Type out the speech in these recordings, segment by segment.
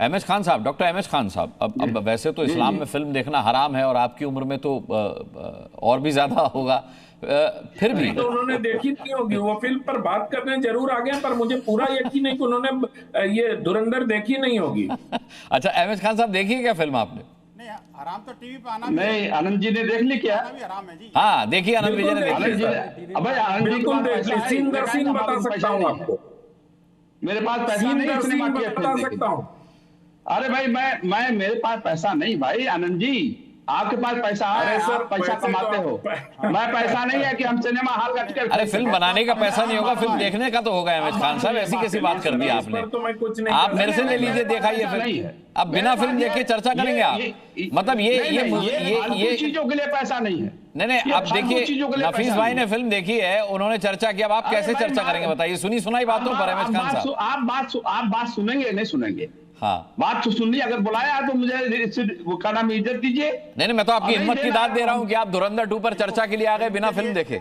M H Khan साहब, doctor M H Khan साहब, अब वैसे तो इस्लाम में फिल्म देखना हराम है और आपकी उम्र में तो और भी ज्यादा होगा, फिर भी तो उन्होंने देखी नहीं होगी वो फिल्म, पर बात करने जरूर आ गए, पर मुझे पूरा यकीन है कि उन्होंने ये धुरंधर देखी नहीं होगी। अच्छा, एम एच खान साहब देखी है क्या फिल्म आपने? नहीं, आराम तो टीवी पे आना नहीं, आनंद जी ने देख ली क्या? भी आराम है जी। हाँ देखिए, आनंद विजय ने बिल्कुल देखी देखी है। है। अब भाई आनंद जी के बिल्कुल पास देख पैसा ली, है, सीन दर देखा है सीन ना, बता हमारे पास सकता पैसा हूँ नहीं है। आपको, मेरे पास पैसा सीन नहीं दर सिनेमा सीन की बता फिल्म देखने सकता की। हूँ। अरे भाई मैं मेरे पास पैसा नहीं भाई आनंद जी, आपके पास पैसा है, अरे सर, आप पैसा पैसे कमाते तो हो। मैं पैसा नहीं है कि हम सिनेमा हॉल का टिकट अरे फिल्म बनाने का पैसा नहीं होगा, फिल्म देखने का तो होगा। एम एच खान साहब, ऐसी कैसी बात कर दी आपने? तो मैं कुछ नहीं आप कर मेरे से ले लीजिए, देखा ये फिल्म, अब बिना फिल्म देखे चर्चा करेंगे आप? मतलब ये चीजों के लिए पैसा नहीं है। नहीं, अब देखिए, नफीस भाई ने फिल्म देखी है, उन्होंने चर्चा की, अब आप कैसे चर्चा करेंगे बताइए? सुनी सुनाई बातों पर एम एच खान साहब। आप बात सुनेंगे नहीं सुनेंगे? हाँ, बात तो सुन ली, अगर बुलाया तो मुझे वो का नाम इज्जत दीजिए। नहीं, मैं तो आपकी हिम्मत की दाद दे रहा हूं कि आप धुरंधर 2 पर चर्चा के लिए आ गए बिना फिल्म देखे।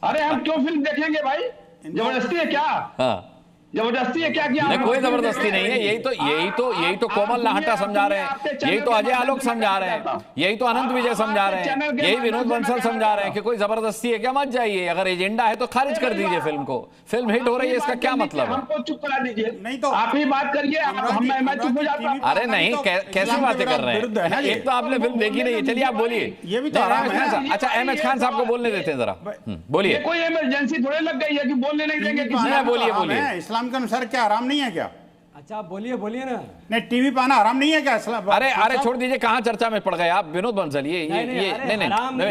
अरे हम क्यों फिल्म देखेंगे भाई? जबरदस्ती है क्या? हाँ, जबरदस्ती है क्या? नहीं, कोई जबरदस्ती नहीं है। यही तो कोमल लाहटा समझा रहे हैं, यही तो अजय आलोक समझा रहे हैं, यही तो अनंत विजय समझा रहे हैं, यही विनोद बंसल समझा रहे हैं कि कोई जबरदस्ती है क्या? मत जाइए, अगर एजेंडा है तो खारिज कर दीजिए फिल्म को। फिल्म हिट हो रही है, इसका क्या मतलब है? हमको चुप करा दीजिए। नहीं तो आप ही बात करिए, मैं चुप हो जाता हूं। अरे नहीं, कैसी बातें कर रहे हैं? एक तो आपने फिल्म देखी नहीं है, चलिए आप बोलिए। ये भी तो आराम है। अच्छा, एम एच खान साहब को बोलने देते हैं जरा, बोलिए। कोई इमरजेंसी थोड़े लग गई है कि बोलने नहीं देंगे किसी नहीं, बोलिए बोलिए। इस्लाम के अनुसार क्या आराम नहीं है क्या? अच्छा आप बोलिए ना। नहीं, टीवी पे आना आराम नहीं है क्या? अरे छोड़ दीजिए, कहाँ चर्चा में पड़ गए आप? विनोद बंसल, ये नहीं,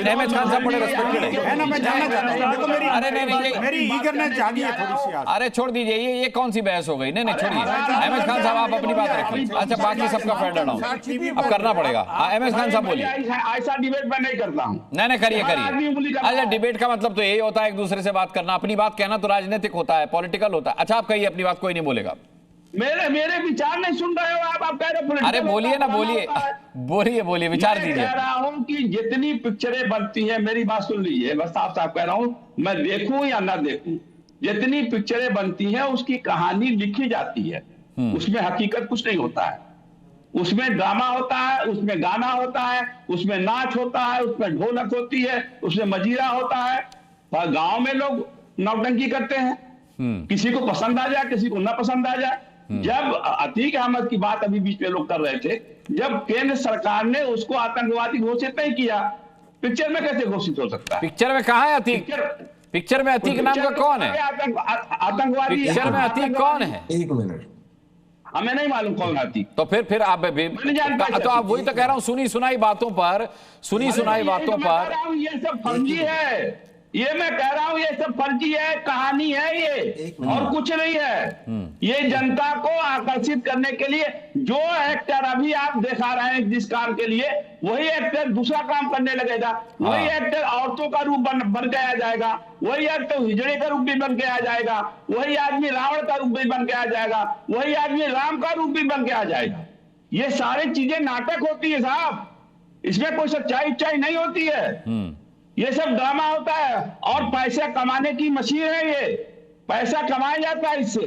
एम एच खान साहब बड़े रेस्पेक्टेड है ना, मैं जानना चाहता हूं। देखो मेरी ईगरनेस जागी है थोड़ी सी आज। अरे छोड़ दीजिए, ये कौन सी बहस हो गई? नहीं छोड़िए, एम एच खान साहब आप अपनी बात रखिए। अच्छा, बाकी सबका फेडर डाउन अब करना पड़ेगा। एम एच खान साहब बोलिए। ऐसा डिबेट मैं नहीं करता हूँ। नहीं, करिए। अच्छा, डिबेट का मतलब तो यही होता है एक दूसरे से बात करना। अपनी बात कहना तो राजनीतिक होता है, पॉलिटिकल होता है। अच्छा, आप कहिए अपनी बात, कोई नहीं बोलेगा। मेरे विचार नहीं सुन रहे हो आप कह रहे हो। अरे बोलिए ना, बोलिए, विचार दीजिए। कह रहा हूं कि जितनी पिक्चरें बनती हैं, मेरी बात सुन लीजिए, बस साफ साफ कह रहा हूं, मैं देखूं या ना देखूं, जितनी पिक्चरें बनती हैं उसकी कहानी लिखी जाती है, उसमें हकीकत कुछ नहीं होता है। उसमें ड्रामा होता है, उसमें गाना होता है, उसमें नाच होता है, उसमें ढोलक होती है, उसमें मजीरा होता है। गांव में लोग नौटंकी करते हैं, किसी को पसंद आ जाए, किसी को ना पसंद आ जाए। जब अतीक अहमद की बात अभी बीच में लोग कर रहे थे, जब केंद्र सरकार ने उसको आतंकवादी घोषित नहीं किया, पिक्चर में कैसे घोषित हो सकता है? पिक्चर में कहाँ है अतीक? पिक्चर में अतीक नाम का कौन है? आतंकवादी पिक्चर में अतीक कौन है? एक मिनट, हमें नहीं मालूम कौन है अतीक। तो फिर आप तो आप वही तो कह रहा हूं, सुनी सुनाई बातों पर ये सब फर्जी है। ये मैं कह रहा हूं, ये सब फर्जी है, कहानी है ये, और कुछ नहीं है। ये जनता को आकर्षित करने के लिए जो एक्टर अभी आप दिखा रहे हैं जिस काम के लिए, वही एक्टर दूसरा काम करने लगेगा। वही एक्टर औरतों का रूप बन के आ जाएगा, वही एक्टर हिजड़े का रूप भी बन के आ जाएगा, वही आदमी रावण का रूप भी बन के आ जाएगा, वही आदमी राम का रूप भी बन के आ जाएगा। ये सारी चीजें नाटक होती है साहब, इसमें कोई सच्चाई नहीं होती है। ये सब ड्रामा होता है और पैसे कमाने की मशीन है। ये पैसा कमाया जाता है इससे।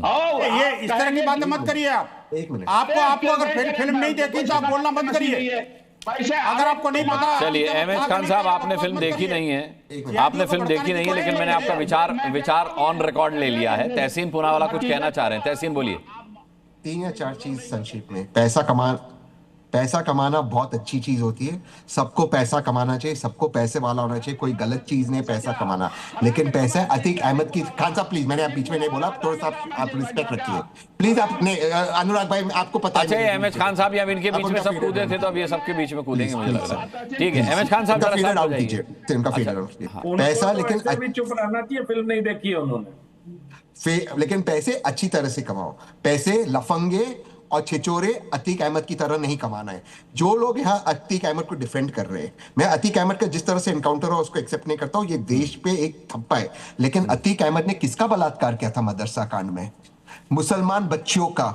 और ये इस तरह की बातें मत करिए आप। एक मिनट, आपको अगर फिल्म नहीं देखी तो आप बोलना मत करिए। पैसे अगर आपको नहीं पता। चलिए, एम एच खान साहब, आपने फिल्म देखी नहीं है, लेकिन मैंने आपका विचार ऑन रिकॉर्ड ले लिया है। तहसीन पूनावाला कुछ कहना चाह रहे हैं। तहसीन बोलिए। 3 या 4 चीज संक्षिप्त में। पैसा कमाना बहुत अच्छी चीज होती है, सबको पैसा कमाना चाहिए, सबको पैसे वाला होना चाहिए, कोई गलत चीज नहीं पैसा कमाना। लेकिन पैसा अतीक अहमद की खान साहब प्लीज, मैंने आप बीच में नहीं बोला, थोड़ा सा आप रिस्पेक्ट रखिए प्लीज। आपने अनुराग भाई, आपको पता अच्छा, एम एच खान साहब या इनके बीच में सब कूदे थे, तो अब ये सबके बीच में कूदेंगे मुझे लग रहा है। ठीक है, एम एच खान साहब फीडर आउट कीजिए, इनका फीडर आउट कीजिए। पैसा, लेकिन चुप रहना चाहिए, फिल्म नहीं देखी है उन्होंने। लेकिन पैसे अच्छी तरह से कमाओ। पैसे लफंगे और छिचोरे अतीक अहमद की तरह नहीं कमाना है। जो लोग यहाँ अतीक अहमद को डिफेंड कर रहे हैं, मैं अतीक अहमद का जिस तरह से एनकाउंटर हो उसको एक्सेप्ट नहीं करता हूँ, ये देश पे एक थप्पा है। लेकिन अतीक अहमद ने किसका बलात्कार किया था मदरसा कांड में? मुसलमान बच्चियों का।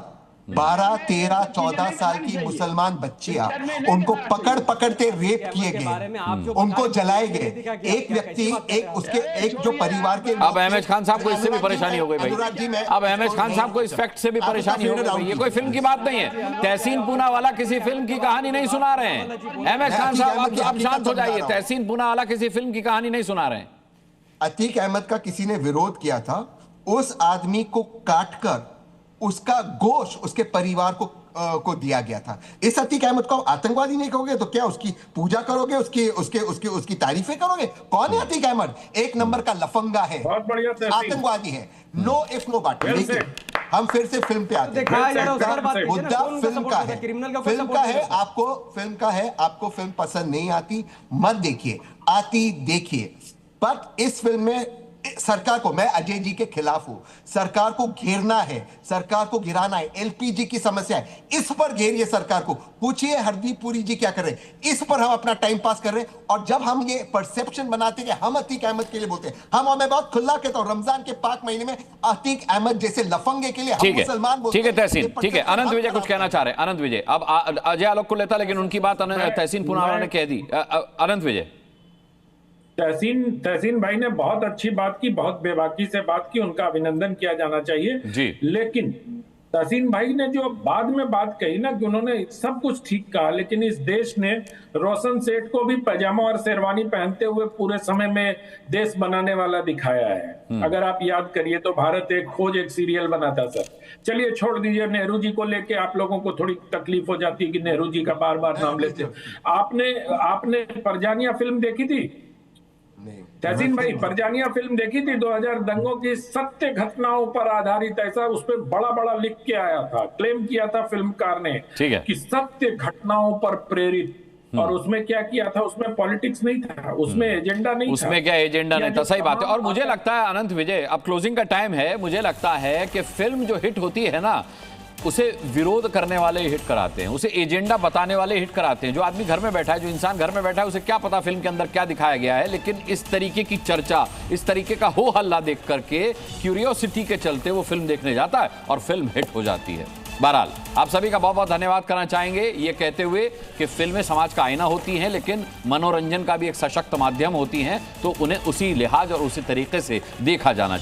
12, 13, 14 साल की मुसलमान बच्चियां, उनको पकड़ पकड़ते रेप किए गए, उनको जलाए गए। एक व्यक्ति, एक जो परिवार के, अब अहमद खान साहब को इससे भी परेशानी हो गई भाई। अब अहमद खान साहब को इस फैक्ट से भी परेशानी हो गई भाई। ये कोई फिल्म की बात नहीं है। तहसीन पूनावाला किसी फिल्म की कहानी नहीं सुना रहे हैं। अहमद खान साहब आप शांत हो जाइए। तहसीन पूनावाला किसी फिल्म की कहानी नहीं सुना रहे हैं। अतीक अहमद का किसी ने विरोध किया था, उस आदमी को काटकर उसका गोश्त उसके परिवार को दिया गया था। इस अतीक अहमद को आतंकवादी नहीं कहोगे तो क्या उसकी पूजा करोगे, उसकी तारीफें करोगे? कौन है अतीक अहमद? एक नंबर का लफंगा है, आतंकवादी है। No if no but. लेकिन हम फिर से फिल्म पे आते हैं। मुद्दा फिल्म का है, फिल्म का है। आपको फिल्म पसंद नहीं आती मत देखिए, आती देखिए। बट इस फिल्म में सरकार को, मैं अजय जी के खिलाफ हूं, सरकार को घेरना है, सरकार को गिराना है। एलपीजी की समस्या है, इस पर घेरिए सरकार को। पूछिए हरदीप पुरी जी क्या कर रहे हैं, इस पर हम अपना टाइम पास कर रहे हैं। और जब हम ये परसेप्शन बनाते हैं कि हम अतीक अहमद के लिए बोलते हैं, मैं बहुत खुला कहता हूं, रमजान के पाक महीने में अतीक अहमद जैसे लफंगे के लिए हम मुसलमान बोलते हैं। ठीक है तहसीन, ठीक है। अनंत विजय कुछ कहना चाह रहे हैं। अनंत विजय, अब अजय आलोक को लेता, लेकिन उनकी बात तहसीन पूनावाला ने कह दी। अनंत विजय, तहसीन भाई ने बहुत अच्छी बात की, बहुत बेबाकी से बात की, उनका अभिनंदन किया जाना चाहिए जी। लेकिन तहसीन भाई ने जो बाद में बात कही ना कि उन्होंने सब कुछ ठीक कहा, लेकिन इस देश ने रोशन सेठ को भी पैजामा और शेरवानी पहनते हुए पूरे समय में देश बनाने वाला दिखाया है। अगर आप याद करिए तो भारत एक खोज एक सीरियल बना था सर। चलिए छोड़ दीजिए, नेहरू जी को लेके आप लोगों को थोड़ी तकलीफ हो जाती है कि नेहरू जी का बार बार नाम लेते। आपने परजानिया फिल्म देखी थी तहसीन भाई? परजानिया फिल्म देखी थी? 2000 दंगों की सत्य घटनाओं पर आधारित, ऐसा उस पर बड़ा बड़ा लिख के आया था, क्लेम किया था फिल्मकार ने कि सत्य घटनाओं पर प्रेरित। और उसमें क्या किया था? उसमें पॉलिटिक्स नहीं था, उसमें एजेंडा नहीं था। उसमें क्या एजेंडा नहीं था, सही बात है। और मुझे लगता है अनंत विजय, अब क्लोजिंग का टाइम है, मुझे लगता है कि फिल्म जो हिट होती है ना, उसे विरोध करने वाले हिट कराते हैं, उसे एजेंडा बताने वाले हिट कराते हैं। जो आदमी घर में बैठा है, जो इंसान घर में बैठा है, उसे क्या पता फिल्म के अंदर क्या दिखाया गया है, लेकिन इस तरीके की चर्चा, इस तरीके का हो हल्ला देख करके क्यूरियोसिटी के चलते वो फिल्म देखने जाता है और फिल्म हिट हो जाती है। बहरहाल आप सभी का बहुत बहुत धन्यवाद करना चाहेंगे, ये कहते हुए कि फिल्में समाज का आईना होती हैं, लेकिन मनोरंजन का भी एक सशक्त माध्यम होती हैं, तो उन्हें उसी लिहाज और उसी तरीके से देखा जाना चाहिए।